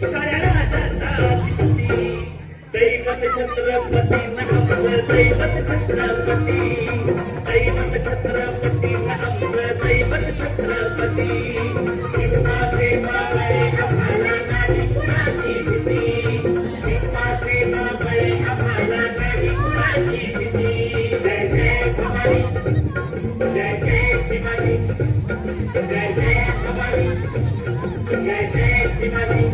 साऱ्या राजाचा अधिपती. दैवत छत्रपती आमचं दैवत छत्रपती. दैवत छत्रपती आमचं दैवत छत्रपती. शिवबाचे बाबळे आम्हाला नाही कुणाची भीती. शिवबाचे बाबळे आम्हाला नाही कुणाची भीती. जय जय भवानी, जय जय शिवाजी, जय जय भवानी, जय जय शिवाजी.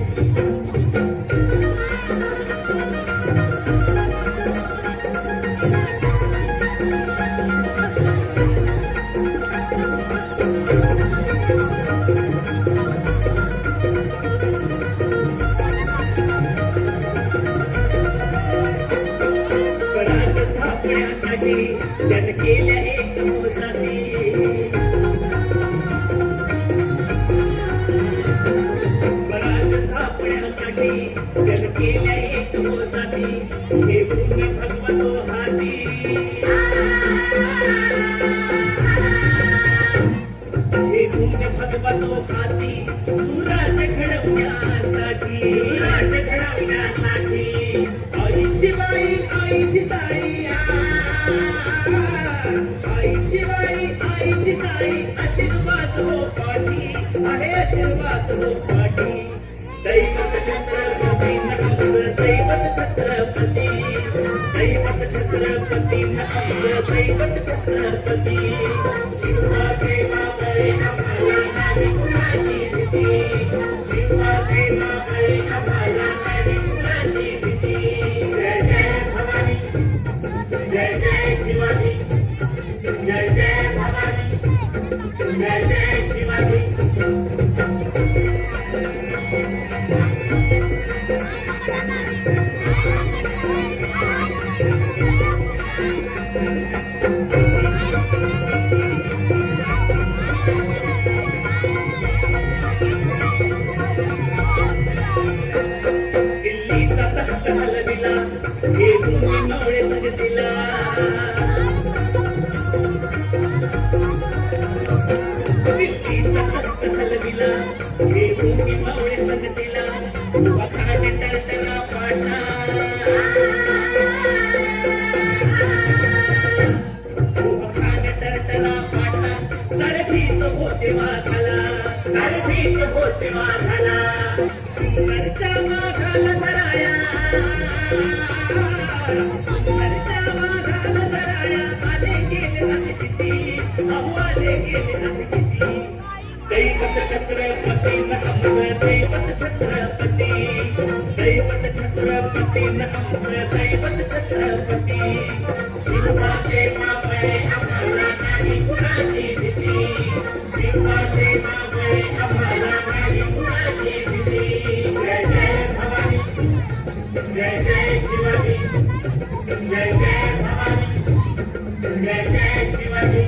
स्वराज्य स्थापण्यासाठी त्यानं केल्या एक मोजाती. स्वराज्य स्थापण्यासाठी त्यानं केल्या एक मोजाती. हे भूमी भगवतो हाती. हे भूमी भगवतो हाती. सुराज्य घडवण्यासाठी, सुराज्य घडवण्यासाठी. आई शिवाई आईची ताई, आई शिवाई आईची ताई. आशीर्वाद हो पाठी, आहे आशीर्वाद हो पाठी. दैवत छत्रपती आमचं दैवत छत्रपती. दैवत छत्रपती आमचं दैवत छत्रपती. शिवाचे बाबळे आम्हाला नाही कुणाची भीती. शिवाचे बाबळे आम्हाला नाही कुणाची भीती. जय जय भवानी, जय जय शिवाजी, जय जय भवानी, जय जय शिवाजी. दिल्लीचा तख्त हलविला, हे भूमी मावळे जगतिला. दिल्लीचा तख्त हलविला, हे भूमी मावळे जगतिला. वखाने टळटळा पाटा, वखाने टळटळा पाटा. सारथीत होते वाघाला, सारथीत होते वाघाला. घरच्या वाघाला धराया, घरच्या वाघाला धराया. आले गेले असे किती, अहो आले गेले असे किती. दैवत छत्रपती आमचं दैवत छत्रपती. दैवत छत्रपती आमचं दैवत छत्रपती. शिवाचे बाबळे आम्हाला नाही कुणाची भीती. शिवाचे बाबळे आम्हाला नाही कुणाची भीती. जय जय भवानी, जय जय शिवाजी, जय जय भवानी, जय जय शिवाजी.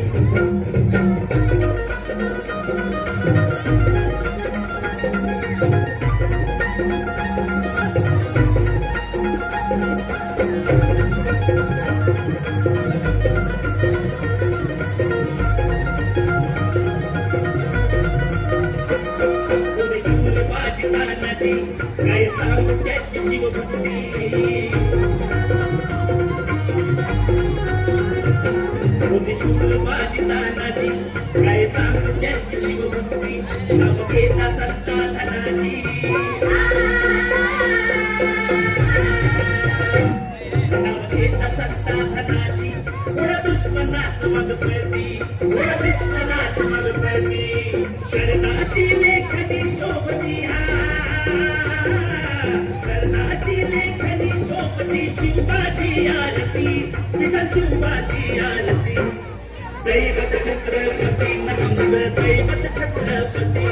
तानाजी काय सांगू त्याची शिवभक्ती. माझी तानाजी काय सांगू त्याची शिवभक्ती. नाव घेता सत्ता धनाजी, नाव घेता सत्ता धनाजी. थोडा दुश्मनाच मग पळती, थोडा दुश्मनाच मग पळती. शरणाची लेखनी शोभती, शरणाची लेखनी शोभती. शिवबाची आरती, विशाल शिवबाची आरती. दैवत छत्रपती आमचं दैवत छत्रपती.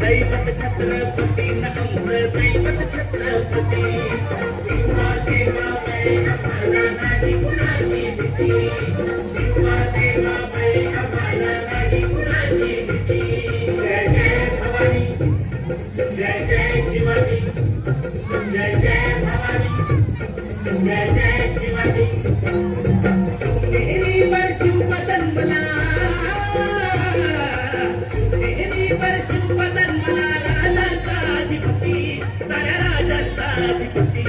दैवत छत्रपती आमचं दैवत छत्रपती. शिवाचे बाबळे आम्हाला नाही कुणाची भीती. शिवाचे बाबळे आम्हाला नाही कुणाची भीती. जय जय भवानी, जय जय शिवाजी, जय जय भवानी, जय जय शिवाजी. शिवनेरी वर शिवपदन मला, शिवनेरी वर शिवपदन मला. राजाचा अधिपती सेनाधिपती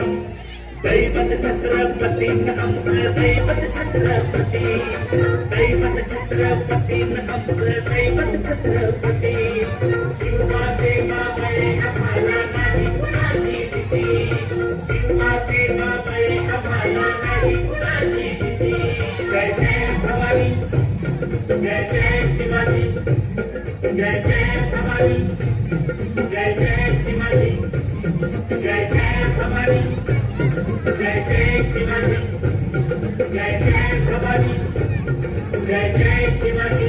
दैवत छत्रपती आमचं दैवत छत्रपती दैवत छत्रपती आमचं दैवत छत्रपती शिवाचे मावळे आम्हाला नाही कुणाची भीती शिवाचे मावळे आम्हाला नाही कुणाची भीती जय जय भवानी जय जय शिवाजी जय जय भवानी जय जय शिवाजी जय जय भवानी जय जय शिवाजी जय जय भवानी जय जय शिवाजी